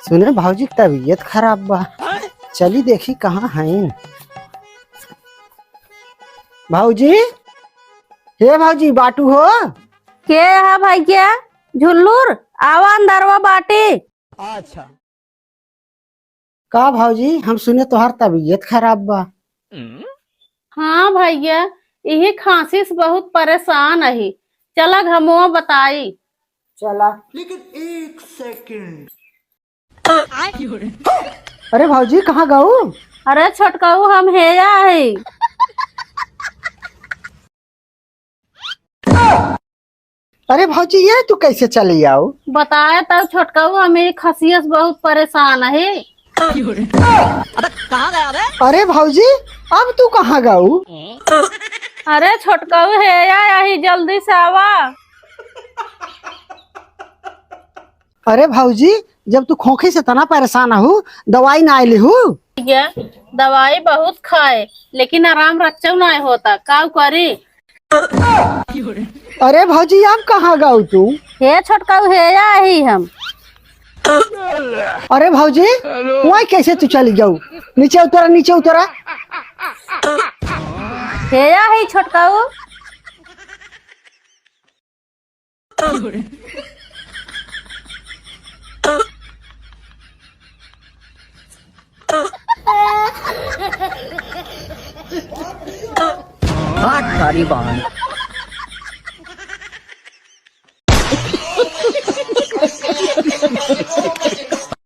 सुने भाऊजी की तबीयत खराब बा। चली देखी कहाँ है भाऊजी। हे भाऊजी बाटू हो। के है भाई? क्या झुल्लूर आवा अंदरवा बाटी। अच्छा का भाऊजी हम सुने तोहार तबीयत खराब बा। हाँ भैया, यही खांसी से बहुत परेशान है। चला घमुआ बताई। चला लेकिन एक सेकंड। अरे भाऊजी कहाँ गाऊ? अरे छोटकाऊ हम हेया है। अरे भाऊजी ये तू कैसे चली आओ? बताए तब छोटकाऊ हमें खसिया से बहुत परेशान है। अरे भाऊजी अब तू कहाँ गाऊ? अरे छोटकाऊ हेया यही जल्दी से आवा। अरे भाऊजी जब तू खोखे से तना परेशान हो दवाई ना आयली हो। भैया दवाई बहुत खाए लेकिन आराम रच्चो नहीं होता, का करी? अरे भाऊजी अब कहाँ गाऊ तू? हे छोटकाऊ हेया ही हम। अरे भाऊजी वही कैसे तू चली जाऊ? नीचे उतरा नीचे उतरा। हेया ही छोटकाऊ। सारी बहन